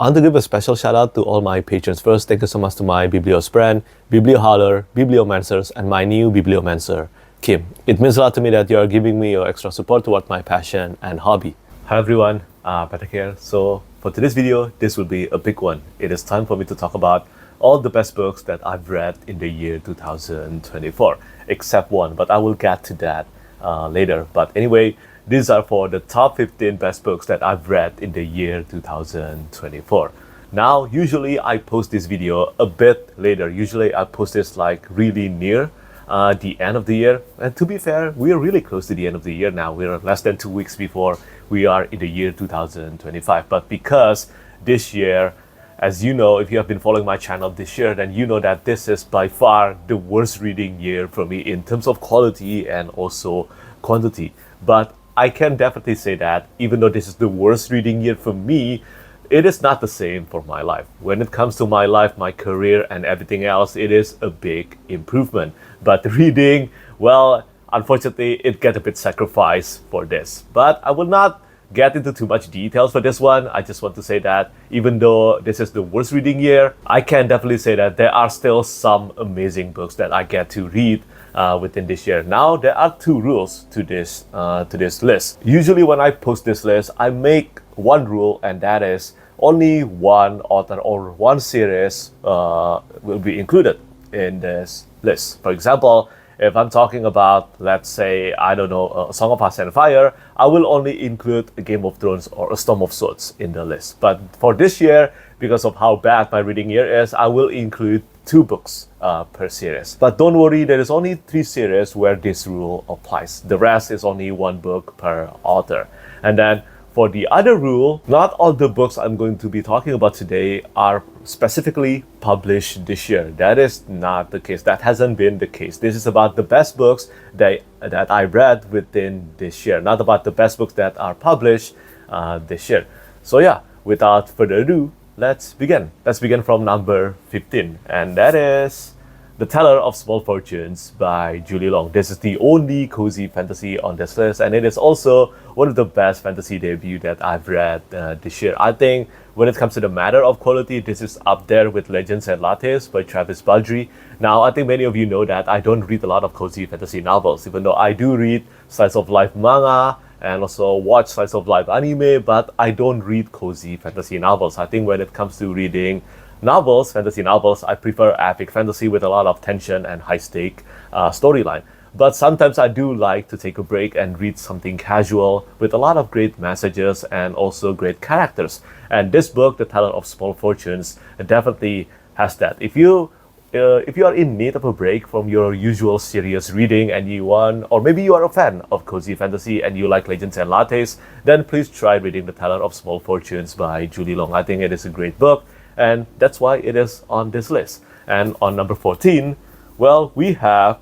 I want to give a special shout out to all my patrons. First, thank you so much to my Biblios friend, Biblioholler, Bibliomancers, and my new Bibliomancer, Kim. It means a lot to me that you are giving me your extra support toward my passion and hobby. Hi everyone, Petrik here. So for today's video, this will be a big one. It is time for me to talk about all the best books that I've read in the year 2024, except one, but I will get to that later. But anyway, these are for the top 15 best books that I've read in the year 2024. Now, usually I post this video a bit later. Usually I post this like really near the end of the year. And to be fair, we are really close to the end of the year now. We're less than 2 weeks before we are in the year 2025. But because this year, as you know, if you have been following my channel this year, then you know that this is by far the worst reading year for me in terms of quality and also quantity. But I can definitely say that even though this is the worst reading year for me, it is not the same for my life. When it comes to my life, my career, and everything else, it is a big improvement. But reading, well, unfortunately, it gets a bit sacrificed for this. But I will not get into too much details for this one. I just want to say that even though this is the worst reading year, I can definitely say that there are still some amazing books that I get to read within this year. Now, there are two rules to this list. Usually when I post this list, I make one rule, and that is only one author or one series will be included in this list. For example, if I'm talking about, let's say, I don't know, A Song of Ice and Fire, I will only include A Game of Thrones or A Storm of Swords in the list. But for this year, because of how bad my reading year is, I will include 2 books per series. But don't worry, there is only 3 series where this rule applies. The rest is only 1 book per author. And then for the other rule, not all the books I'm going to be talking about today are specifically published this year. That is not the case. That hasn't been the case. This is about the best books that I read within this year, not about the best books that are published this year. So yeah, without further ado, let's begin. Let's begin from number 15, and that is The Teller of Small Fortunes by Julie Long. This is the only cozy fantasy on this list, and it is also one of the best fantasy debut that I've read this year. I think when it comes to the matter of quality, this is up there with Legends and Lattes by Travis Baldree. Now, I think many of you know that I don't read a lot of cozy fantasy novels, even though I do read slice of life manga and also watch slice of life anime, but I don't read cozy fantasy novels. I think when it comes to reading novels, fantasy novels, I prefer epic fantasy with a lot of tension and high-stake storyline. But sometimes I do like to take a break and read something casual with a lot of great messages and also great characters. And this book, The Teller of Small Fortunes, definitely has that. If you are in need of a break from your usual serious reading and you want, or maybe you are a fan of cozy fantasy and you like Legends and Lattes, then please try reading The Teller of Small Fortunes by Julie Long. I think it is a great book, and that's why it is on this list. And on number 14, well, we have,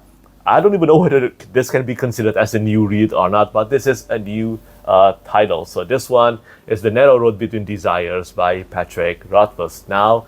I don't even know whether this can be considered as a new read or not, but this is a new title. So this one is The Narrow Road Between Desires by Petrik. Now,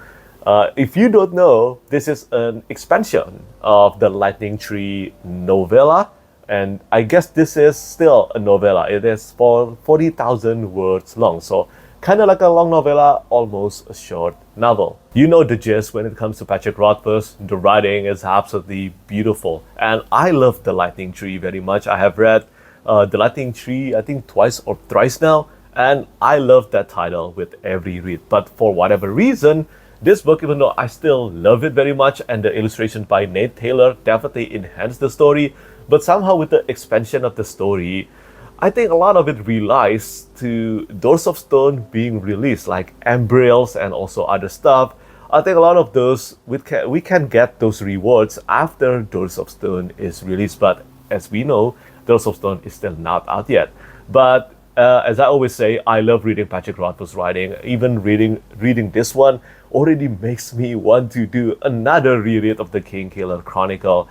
if you don't know, this is an expansion of the Lightning Tree novella, and I guess this is still a novella. It is for 40,000 words long, so kind of like a long novella, almost a short novel. You know the gist when it comes to Petrik Rothfuss. The writing is absolutely beautiful, and I love The Lightning Tree very much. I have read The Lightning Tree, I think twice or thrice now, and I love that title with every read. But for whatever reason, this book, even though I still love it very much, and the illustration by Nate Taylor definitely enhanced the story, but somehow with the expansion of the story, I think a lot of it relies to Doors of Stone being released, like Embrails and also other stuff. I think a lot of those, we can get those rewards after Doors of Stone is released, but as we know, Doors of Stone is still not out yet. But as I always say, I love reading Petrik Rothfuss writing. Even reading this one already makes me want to do another reread of the Kingkiller Chronicle.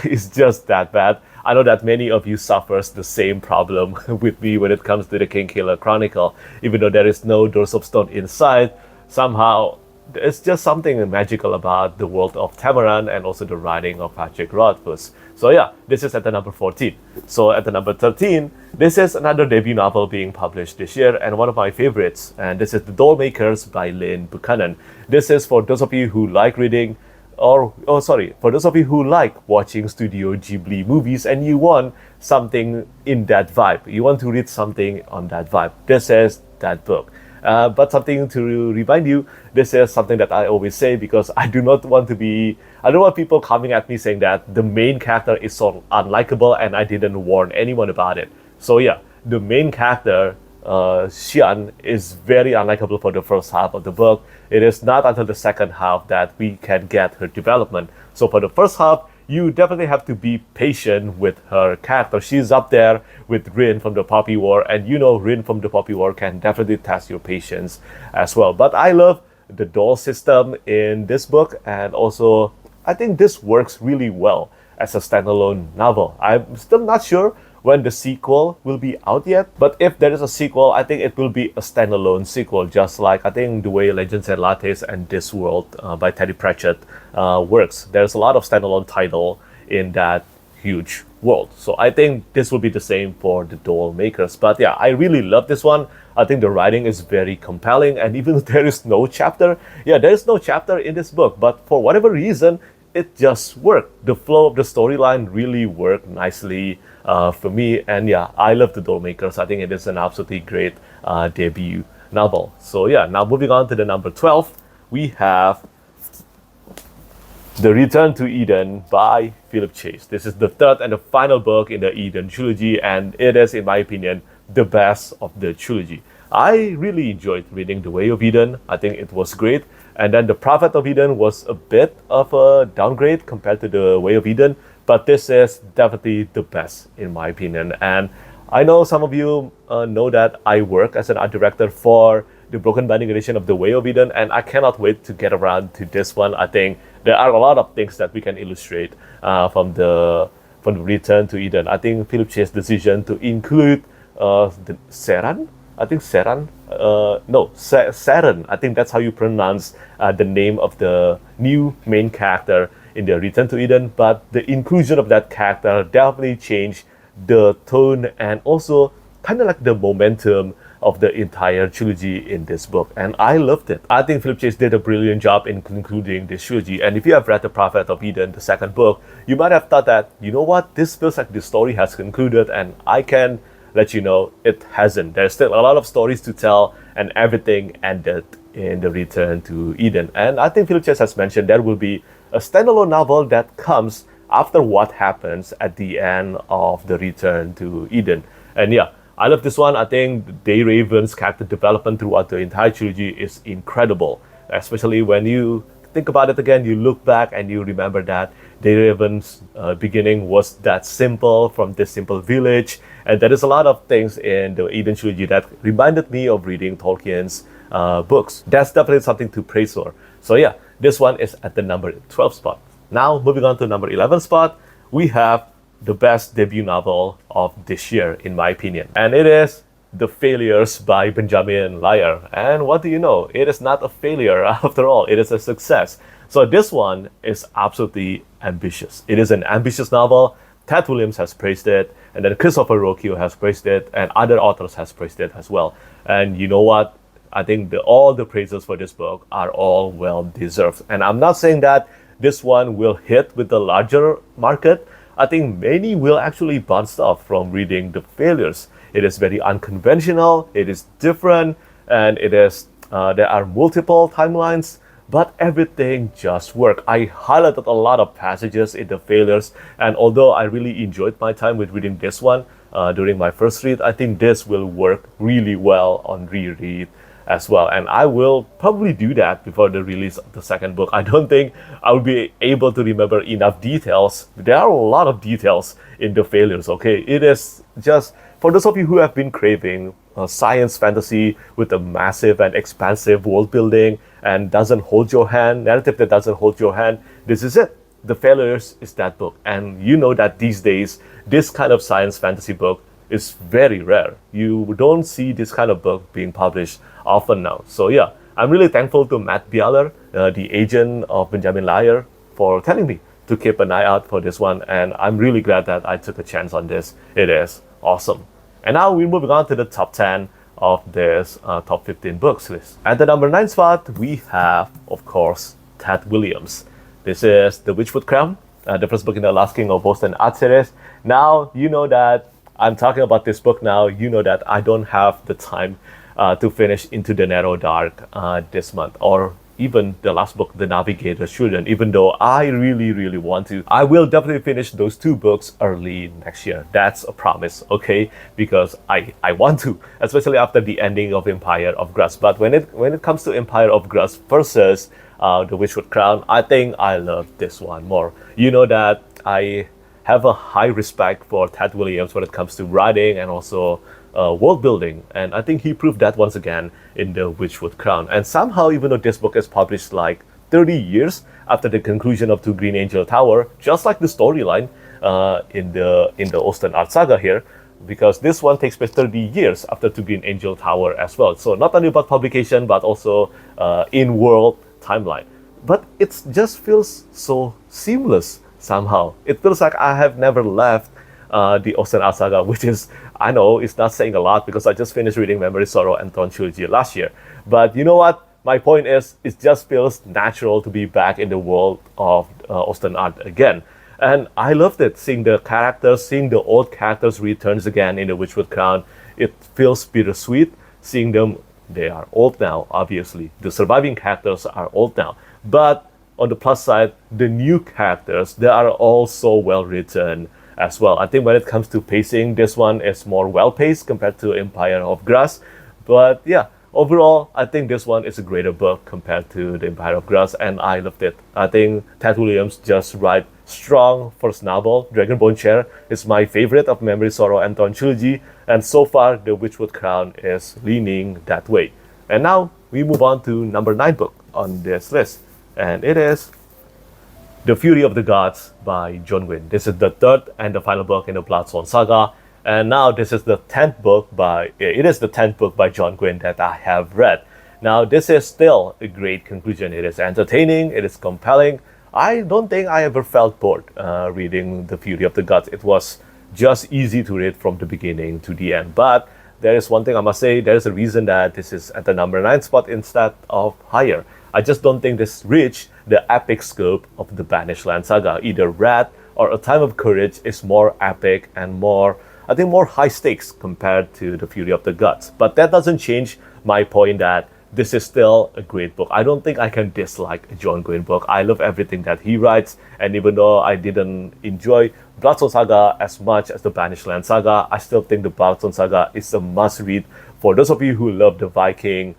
It's just that bad. I know that many of you suffers the same problem with me when it comes to the Kingkiller Chronicle. Even though there is no Doors of Stone inside, somehow it's just something magical about the world of Tamaran and also the writing of Patrick Rothfuss. So yeah, this is at the number 14. So at the number 13, this is another debut novel being published this year and one of my favorites. And this is The Dollmakers by Lynn Buchanan. This is for those of you who like reading for those of you who like watching Studio Ghibli movies and you want something in that vibe, you want to read something on that vibe, this is that book. But something to remind you, this is something that I always say because I don't want people coming at me saying that the main character is so unlikable and I didn't warn anyone about it. So yeah, the main character, Xian, is very unlikable for the first half of the book. It is not until the second half that we can get her development. So for the first half, you definitely have to be patient with her character. She's up there with Rin from the Poppy War, and you know Rin from the Poppy War can definitely test your patience as well. But I love the doll system in this book, and also I think this works really well as a standalone novel. I'm still not sure when the sequel will be out yet, but if there is a sequel, I think it will be a standalone sequel, just like I think the way Legends and Lattes and This World by Teddy Pratchett works. There's a lot of standalone title in that huge world. So I think this will be the same for the Doll Makers. But yeah, I really love this one. I think the writing is very compelling, and even though there is no chapter, there is no chapter in this book, but for whatever reason, it just worked. The flow of the storyline really worked nicely for me, and yeah, I love the Doll Makers. I think it is an absolutely great debut novel. So yeah, now moving on to the number 12, we have The Return to Eden by Philip Chase. This is the third and the final book in the Eden trilogy, and it is, in my opinion, the best of the trilogy. I really enjoyed reading The Way of Eden. I think it was great. And then The Prophet of Eden was a bit of a downgrade compared to The Way of Eden, but this is definitely the best in my opinion. And I know some of you know that I work as an art director for the Broken Binding edition of The Way of Eden, and I cannot wait to get around to this one. I think there are a lot of things that we can illustrate from the Return to Eden. I think Philip Chase's decision to include the Seren, I think that's how you pronounce the name of the new main character in the Return to Eden. But the inclusion of that character definitely changed the tone and also kind of like the momentum of the entire trilogy in this book. And I loved it. I think Philip Chase did a brilliant job in concluding this trilogy. And if you have read The Prophet of Eden, the second book, you might have thought that, you know what, this feels like the story has concluded, and I can let you know it hasn't. There's still a lot of stories to tell, and everything ended in The Return to Eden. And I think Philip Chase has mentioned there will be a standalone novel that comes after what happens at the end of The Return to Eden. And yeah, I love this one. I think Day Raven's character development throughout the entire trilogy is incredible, especially when you think about it again, you look back and you remember that Day Raven's beginning was that simple, from this simple village, and there is a lot of things in the Eden trilogy that reminded me of reading Tolkien's books. That's definitely something to praise for. So yeah, this one is at the number 12 spot. Now moving on to number 11 spot, we have the best debut novel of this year, in my opinion, and it is The Failures by Benjamin Lyer. And what do you know? It is not a failure after all. It is a success. So this one is absolutely ambitious. It is an ambitious novel. Ted Williams has praised it, and then Christopher Rocchio has praised it, and other authors has praised it as well. And you know what? I think all the praises for this book are all well deserved. And I'm not saying that this one will hit with the larger market. I think many will actually bounce off from reading The Failures. It is very unconventional, it is different, and it is there are multiple timelines, but everything just works. I highlighted a lot of passages in The Failures, and although I really enjoyed my time with reading this one during my first read, I think this will work really well on reread as well. And I will probably do that before the release of the second book. I don't think I will be able to remember enough details. There are a lot of details in The Failures, okay? It is just, for those of you who have been craving science fantasy with a massive and expansive world building and doesn't hold your hand, narrative that doesn't hold your hand, this is it. The Failures is that book. And you know that these days, this kind of science fantasy book is very rare. You don't see this kind of book being published often now. So yeah, I'm really thankful to Matt Bialer, the agent of Benjamin Lyer, for telling me to keep an eye out for this one, and I'm really glad that I took a chance on this. It is awesome. And now we're moving on to the top 10 of this top 15 books list. At the number 9 spot, we have, of course, Ted Williams. This is The Witchwood Crown, the first book in the Last King of Boston art series. Now, you know that I'm talking about this book now, you know that I don't have the time to finish Into the Narrow Dark this month, or even the last book, The Navigator's Children, even though I really want to. I will definitely finish those 2 books early next year. That's a promise, okay? Because I want to, especially after the ending of Empire of Grass. But when it comes to Empire of Grass versus The Witchwood Crown, I think I love this one more. You know that I have a high respect for Ted Williams when it comes to writing and also world building, and I think he proved that once again in The Witchwood Crown. And somehow, even though this book is published like 30 years after the conclusion of 2 Green Angel Tower, just like the storyline in the Austen Art Saga here, because this one takes place 30 years after 2 Green Angel Tower as well. So not only about publication, but also in world timeline. But it just feels so seamless somehow. It feels like I have never left the Austen Art Saga, which is, I know it's not saying a lot because I just finished reading Memory, Sorrow, and Thorn Trilogy last year. But you know what? My point is, it just feels natural to be back in the world of Austen Art again. And I loved it, seeing the characters, seeing the old characters returns again in The Witchwood Crown. It feels bittersweet, seeing them. They are old now, obviously. The surviving characters are old now. But on the plus side, the new characters, they are all so well written as well. I think when it comes to pacing, this one is more well-paced compared to Empire of Grass. But yeah, overall, I think this one is a greater book compared to the Empire of Grass, and I loved it. I think Ted Williams just write strong first novel. Dragonbone Chair is my favorite of Memory, Sorrow, and Thorn Trilogy, and so far, The Witchwood Crown is leaning that way. And now, we move on to number 9 book on this list, and it is The Fury of the Gods by John Gwynne. This is the 3rd and the final book in the Bloodstone Saga, and now this is the 10th book by John Gwynne that I have read. Now, this is still a great conclusion. It is entertaining, it is compelling. I don't think I ever felt bored reading The Fury of the Gods. It was just easy to read from the beginning to the end. But there is one thing I must say, there is a reason that this is at the number 9 spot instead of higher. I just don't think this reached the epic scope of the Banished Land Saga. Either Wrath or A Time of Courage is more epic and more, I think, more high stakes compared to The Fury of the Gods. But that doesn't change my point that this is still a great book. I don't think I can dislike a John Gwynne book. I love everything that he writes, and even though I didn't enjoy Bloodstone Saga as much as the Banished Land Saga, I still think the Bloodstone Saga is a must-read for those of you who love the Viking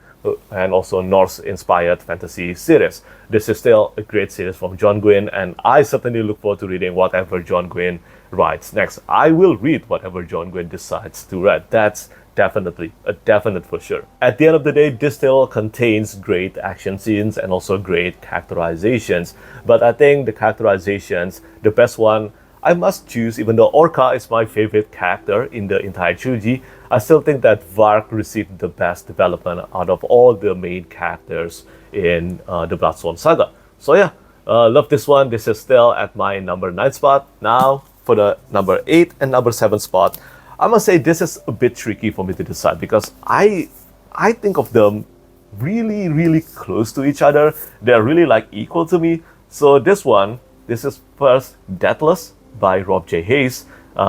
and also Norse-inspired fantasy series. This is still a great series from John Gwynne, and I certainly look forward to reading whatever John Gwynne writes next. I will read whatever John Gwynne decides to read. That's definitely a definite for sure. At the end of the day, this still contains great action scenes and also great characterizations. But I think the characterizations, the best one I must choose, even though Orca is my favorite character in the entire trilogy, I still think that Varg received the best development out of all the main characters in the Bloodstone Saga. So yeah, love this one. This is still at my number 9 spot. Now for the number 8 and number 7 spot, I must say this is a bit tricky for me to decide because I think of them really close to each other. They're really like equal to me. So this is first Deathless by Rob J. Hayes.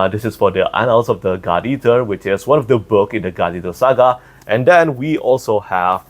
This is for the Annals of the God Eater, which is one of the book in the God Eater saga. And then we also have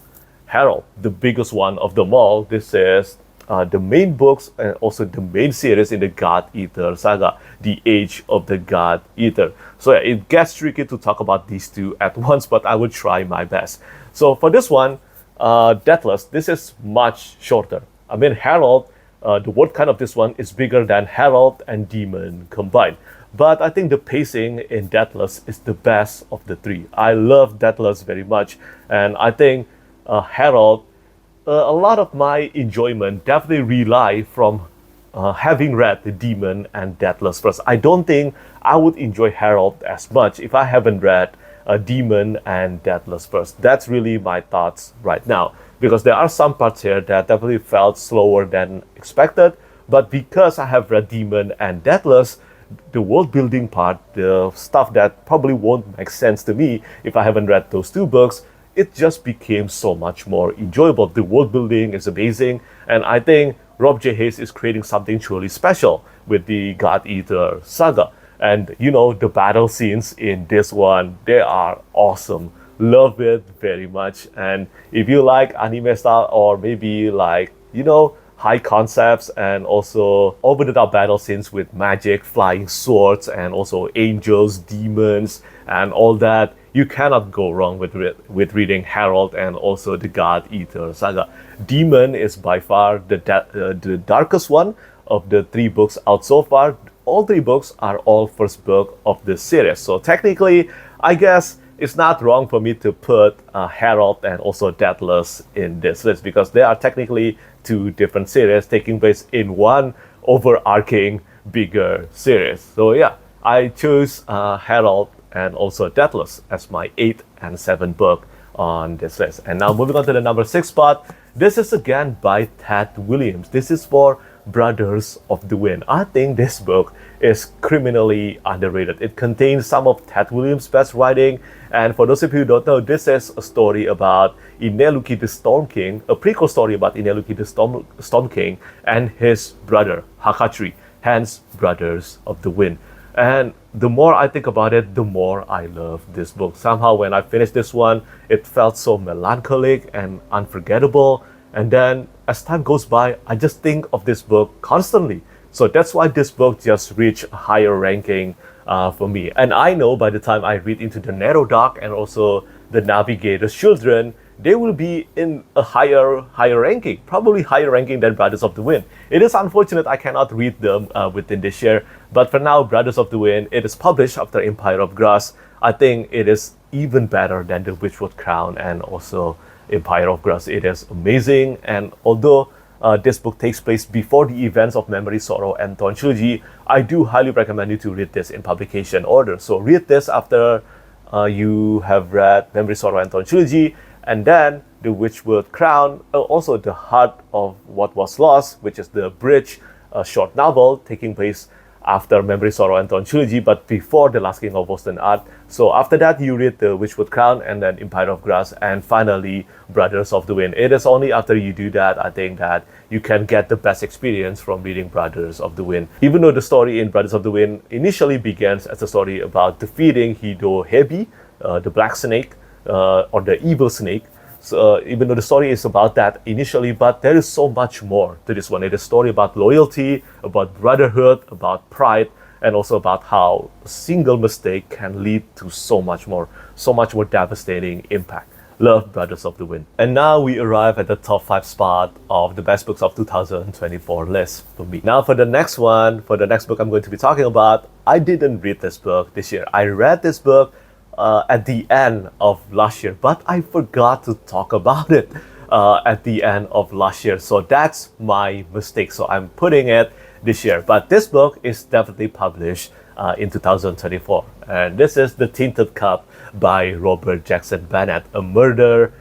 Herald, the biggest one of them all. This is the main books and also the main series in the God Eater saga, The Age of the God Eater. So yeah, it gets tricky to talk about these two at once, but I will try my best. So for this one, Deathless, this is much shorter. I mean, Herald, the word count of this one is bigger than Herald and Demon combined. But I think the pacing in Deathless is the best of the three. I love Deathless very much, and I think Herald, a lot of my enjoyment definitely rely from having read the Demon and Deathless first. I don't think I would enjoy Herald as much if I haven't read Demon and Deathless first. That's really my thoughts right now. because there are some parts here that definitely felt slower than expected. But because I have read Demon and Deathless, the world building part, the stuff that probably won't make sense to me if I haven't read those two books, it just became so much more enjoyable. The world building is amazing, and I think Rob J. Hayes is creating something truly special with the God Eater saga. And the battle scenes in this one, they are awesome. Love it very much. And if you like anime style, or maybe like, high concepts and also over-the-top battle scenes with magic, flying swords, and also angels, demons, and all that, you cannot go wrong with reading Herald and also the God Eater saga. Demon is by far the darkest one of the three books out so far. All three books are all first book of the series. So technically, I guess it's not wrong for me to put Herald and also Deathless in this list, because they are technically two different series taking place in one overarching bigger series. So yeah, I choose Herald and also Deathless as my 8th and 7th book on this list. And now moving on to the number 6 spot. This is again by Ted Williams. This is for Brothers of the Wind. I think this book is criminally underrated. It contains some of Ted Williams' best writing, and for those of you who don't know, this is a story about Ineluki the Storm King, a prequel story about Ineluki the Storm King and his brother Hakatri, hence Brothers of the Wind. And the more I think about it, the more I love this book. Somehow when I finished this one, it felt so melancholic and unforgettable. And then as time goes by, I just think of this book constantly. So that's why this book just reached a higher ranking for me. And I know by the time I read into the Narrow Dark and also the Navigator's Children, they will be in a higher ranking, probably higher ranking than Brothers of the Wind. It is unfortunate I cannot read them within this year, but for now, Brothers of the Wind, it is published after Empire of Grass. I think it is even better than the Witchwood Crown and also Empire of Grass. It is amazing, and although this book takes place before the events of Memory, Sorrow, and Thorn Trilogy, I do highly recommend you to read this in publication order. So read this after you have read Memory, Sorrow, and Thorn Trilogy, and then the Witchwood Crown, also The Heart of What Was Lost, which is the bridge short novel taking place after Memory, Sorrow, and Thorn Trilogy, but before The Last King of Western Art. So after that, you read The Witchwood Crown, and then Empire of Grass, and finally Brothers of the Wind. It is only after you do that, I think, that you can get the best experience from reading Brothers of the Wind. Even though the story in Brothers of the Wind initially begins as a story about defeating Hido Hebi, the Black Snake, or the Evil Snake. So, even though the story is about that initially, but there is so much more to this one. It is a story about loyalty, about brotherhood, about pride, and also about how a single mistake can lead to so much more devastating impact. Love Brothers of the Wind. And now we arrive at the top 5 spot of the best books of 2024 list for me. Now for the next one, for the next book I'm going to be talking about, I didn't read this book this year. I read this book at the end of last year, but I forgot to talk about it at the end of last year. So that's my mistake. So I'm putting it this year. But this book is definitely published in 2024. And this is The Tinted Cup by Robert Jackson Bennett, a murder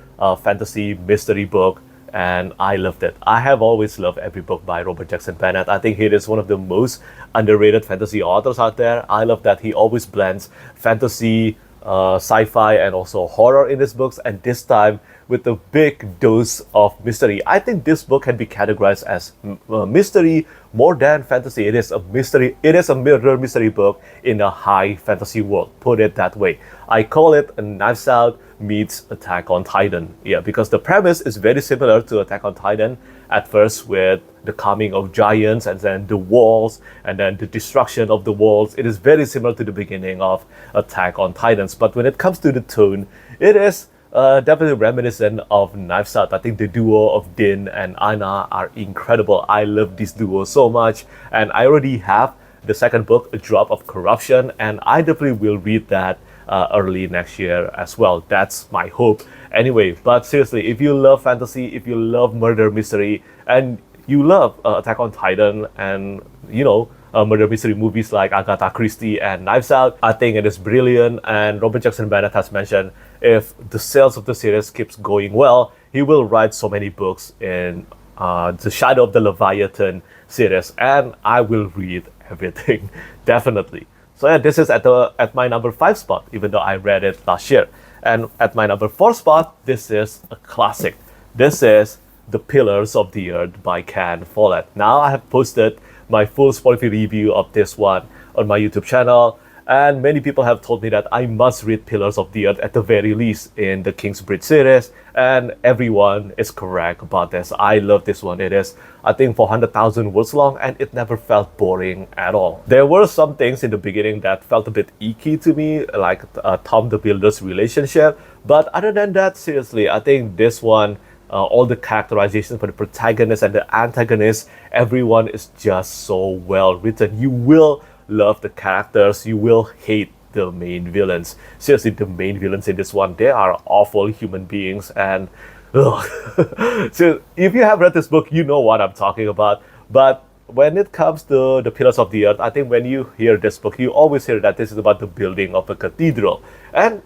fantasy mystery book. And I loved it. I have always loved every book by Robert Jackson Bennett. I think he is one of the most underrated fantasy authors out there. I love that he always blends fantasy, sci-fi, and also horror in his books, and this time with a big dose of mystery. I think this book can be categorized as mystery more than fantasy. It is a mystery. It is a murder mystery book in a high fantasy world. Put it that way. I call it a Knives Out meets Attack on Titan. Yeah, because the premise is very similar to Attack on Titan at first, with the coming of giants and then the walls and then the destruction of the walls. It is very similar to the beginning of Attack on Titans, but when it comes to the tone, it is definitely reminiscent of Knives Out. I think the duo of Din and Anna are incredible. I love this duo so much, and I already have the second book, A Drop of Corruption, and I definitely will read that early next year as well. That's my hope. Anyway, but seriously, if you love fantasy, if you love murder mystery, and you love Attack on Titan and, murder mystery movies like Agatha Christie and Knives Out, I think it is brilliant. And Robert Jackson Bennett has mentioned if the sales of the series keeps going well, he will write so many books in the Shadow of the Leviathan series, and I will read everything definitely. So yeah, this is at my number 5 spot, even though I read it last year. And at my number 4 spot, this is a classic. This is The Pillars of the Earth by Ken Follett. Now I have posted my full spoiler-free review of this one on my YouTube channel, and many people have told me that I must read Pillars of the Earth at the very least in the King's Bridge series, and everyone is correct about this. I love this one. It is, I think, 400,000 words long, and it never felt boring at all. There were some things in the beginning that felt a bit icky to me, like Tom the Builder's relationship, but other than that, seriously, I think this one, all the characterizations for the protagonist and the antagonist, everyone is just so well written. You will love the characters, you will hate the main villains. Seriously, the main villains in this one, they are awful human beings, and so if you have read this book, you know what I'm talking about. But when it comes to the Pillars of the Earth, I think when you hear this book, you always hear that this is about the building of a cathedral, and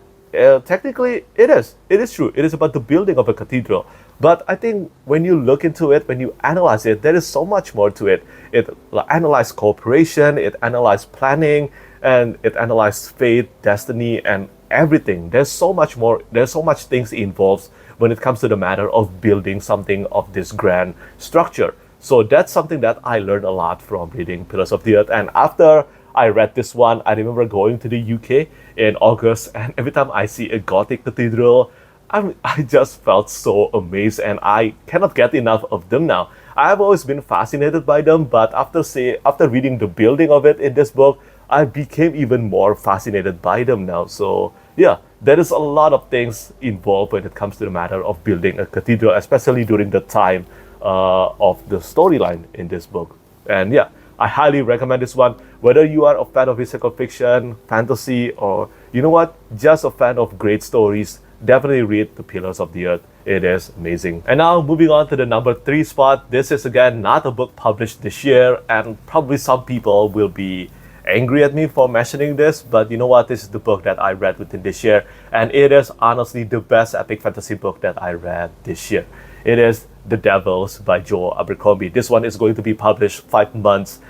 technically it is true, it is about the building of a cathedral. But I think when you look into it, when you analyze it, there is so much more to it. It analyzes cooperation, it analyzes planning, and it analyzes fate, destiny, and everything. There's so much more, there's so much things involved when it comes to the matter of building something of this grand structure. So that's something that I learned a lot from reading Pillars of the Earth. And after I read this one, I remember going to the UK in August, and every time I see a Gothic cathedral, I just felt so amazed, and I cannot get enough of them now. I've always been fascinated by them, but after reading the building of it in this book, I became even more fascinated by them now. So yeah, there is a lot of things involved when it comes to the matter of building a cathedral, especially during the time of the storyline in this book. And yeah, I highly recommend this one, whether you are a fan of historical fiction, fantasy, or you know what, just a fan of great stories. Definitely read The Pillars of the Earth. It is amazing. And now moving on to the number 3 spot. This is again not a book published this year, and probably some people will be angry at me for mentioning this, but you know what, this is the book that I read within this year, and it is honestly the best epic fantasy book that I read this year. It is The Devils by Joe Abercrombie. This one is going to be published 5 months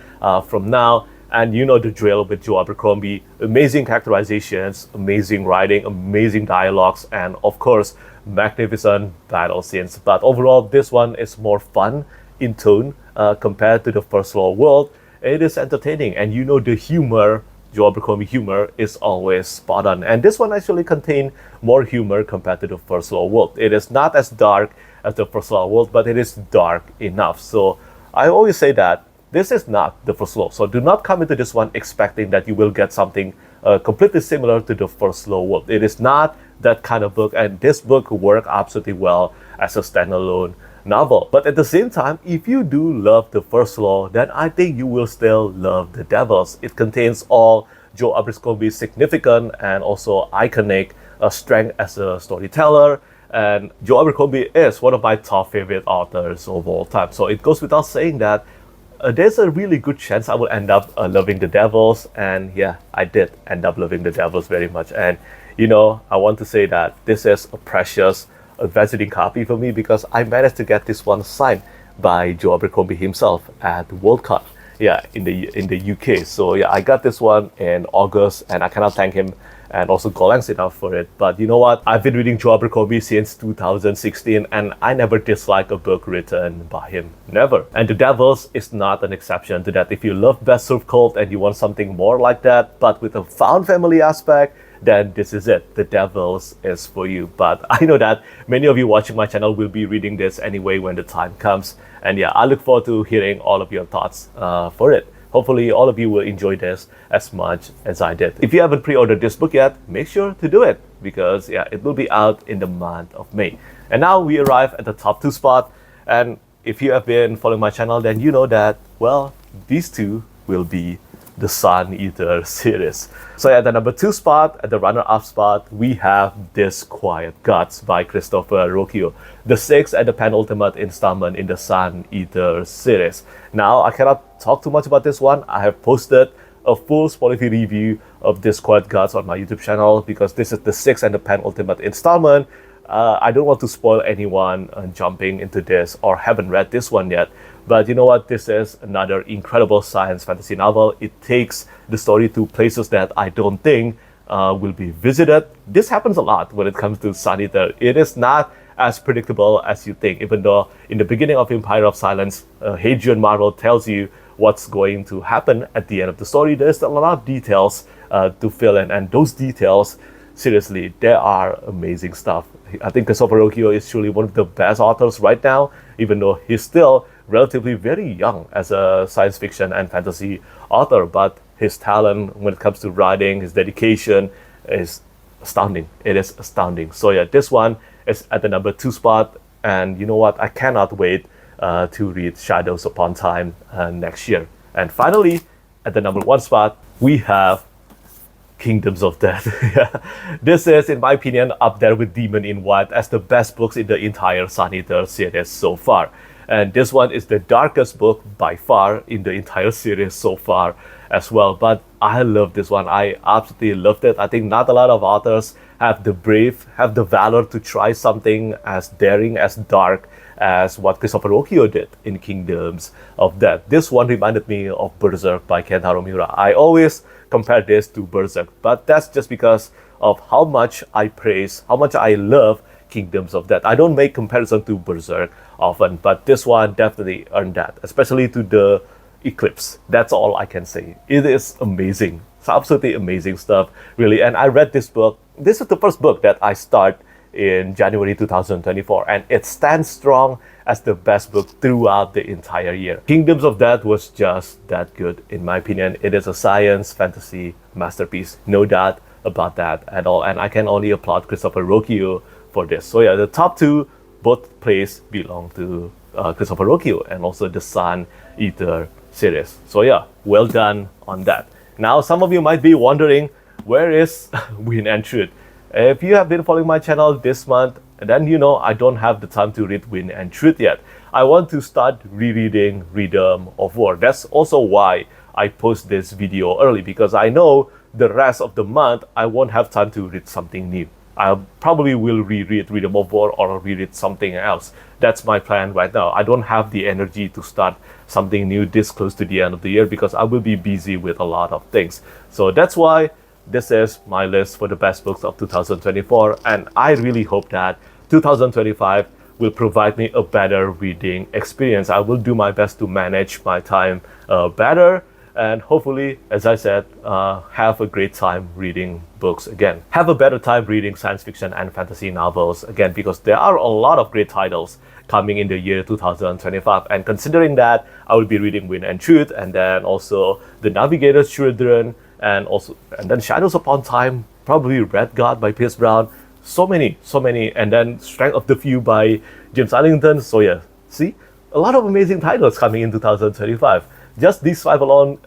from now. And you know the drill with Joe Abercrombie. Amazing characterizations, amazing writing, amazing dialogues, and of course, magnificent battle scenes. But overall, this one is more fun in tone compared to the First Law World. It is entertaining, and you know the humor, Joe Abercrombie humor, is always spot on. And this one actually contains more humor compared to the First Law World. It is not as dark as the First Law World, but it is dark enough. So I always say that this is not the First Law. So do not come into this one expecting that you will get something completely similar to the First Law World. It is not that kind of book, and this book worked absolutely well as a standalone novel. But at the same time, if you do love the First Law, then I think you will still love The Devils. It contains all Joe Abercrombie's significant and also iconic strength as a storyteller. And Joe Abercrombie is one of my top favorite authors of all time. So it goes without saying that there's a really good chance I will end up loving The Devils. And yeah, I did end up loving The Devils very much. And you know, I want to say that this is a precious visiting copy for me because I managed to get this one signed by Joe Abercrombie himself at Worldcon, yeah, in the UK. So yeah, I got this one in August, and I cannot thank him and also Golangs enough for it. But you know what? I've been reading Joe Abercrombie since 2016, and I never disliked a book written by him. Never. And The Devils is not an exception to that. If you love Best Served Cold and you want something more like that, but with a found family aspect, then this is it. The Devils is for you. But I know that many of you watching my channel will be reading this anyway when the time comes. And yeah, I look forward to hearing all of your thoughts for it. Hopefully all of you will enjoy this as much as I did. If you haven't pre-ordered this book yet, make sure to do it because yeah, it will be out in the month of May. And now we arrive at the top 2 spot. And if you have been following my channel, then you know that, well, these two will be the Sun Eater series. So at the number 2 spot, at the runner-up spot, we have Disquiet Gods by Christopher Rocchio, the 6th and the penultimate installment in the Sun Eater series. Now, I cannot talk too much about this one. I have posted a full spoiler-free review of this Quiet Gods on my YouTube channel, because this is the 6th and the penultimate installment. I don't want to spoil anyone jumping into this or haven't read this one yet. But you know what? This is another incredible science fantasy novel. It takes the story to places that I don't think will be visited. This happens a lot when it comes to Sun Eater. It is not as predictable as you think, even though in the beginning of Empire of Silence, Hadrian Marvel tells you what's going to happen at the end of the story. There's a lot of details to fill in, and those details, seriously, they are amazing stuff. I think Christopher Rocchio is truly one of the best authors right now, even though he's still relatively very young as a science fiction and fantasy author. But his talent when it comes to writing, his dedication is astounding. It is astounding. So yeah, this one is at the number 2 spot. And you know what? I cannot wait to read Shadows Upon Time next year. And finally, at the number 1 spot, we have Kingdoms of Death. This is, in my opinion, up there with Demon in White as the best books in the entire Sun Eater series so far. And this one is the darkest book by far in the entire series so far as well. But I love this one. I absolutely loved it. I think not a lot of authors have the valor to try something as daring, as dark as what Christopher Rocchio did in Kingdoms of Death. This one reminded me of Berserk by Kentaro Miura. I always compare this to Berserk, but that's just because of how much I praise, how much I love Kingdoms of Death. I don't make comparison to Berserk often, but this one definitely earned that, especially to the Eclipse. That's all I can say. It is amazing. It's absolutely amazing stuff, really. And I read this book. This is the first book that I start in January 2024, and it stands strong as the best book throughout the entire year. Kingdoms of Death was just that good, in my opinion. It is a science fantasy masterpiece, no doubt about that at all. And I can only applaud Christopher Rocchio for this. So yeah, the top 2 both plays belong to Christopher Rocchio and also the Sun Eater series. So yeah, well done on that. Now, some of you might be wondering, where is Wind and Truth? If you have been following my channel this month, then you know I don't have the time to read Wind and Truth yet. I want to start rereading Rhythm of War. That's also why I post this video early, because I know the rest of the month I won't have time to read something new. I probably will reread Rhythm of War or reread something else. That's my plan right now. I don't have the energy to start something new this close to the end of the year, because I will be busy with a lot of things. So that's why this is my list for the best books of 2024, and I really hope that 2025 will provide me a better reading experience. I will do my best to manage my time better, and hopefully, as I said, have a great time reading books again. Have a better time reading science fiction and fantasy novels again, because there are a lot of great titles coming in the year 2025. And considering that, I will be reading Wind and Truth, and then also The Navigator's Children, and then Shadows Upon Time, probably Red God by Pierce Brown. So many, and then Strength of the Few by James Arlington. So yeah, see, a lot of amazing titles coming in 2025. Just these 5 alone,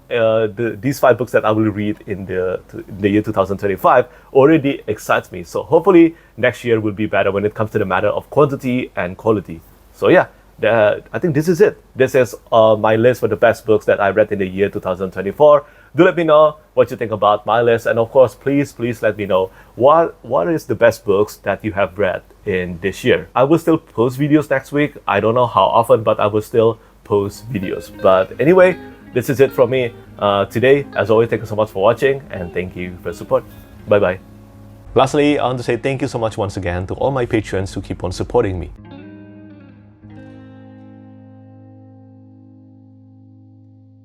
these 5 books that I will read in the year 2025 already excites me. So hopefully next year will be better when it comes to the matter of quantity and quality. So yeah, I think this is it. This is my list for the best books that I read in the year 2024. Do let me know what you think about my list, and of course, please let me know what is the best books that you have read in this year. I will still post videos next week. I don't know how often, but I will still post videos. But anyway, this is it from me today. As always, thank you so much for watching, and thank you for your support. Bye bye. Lastly, I want to say thank you so much once again to all my patrons who keep on supporting me.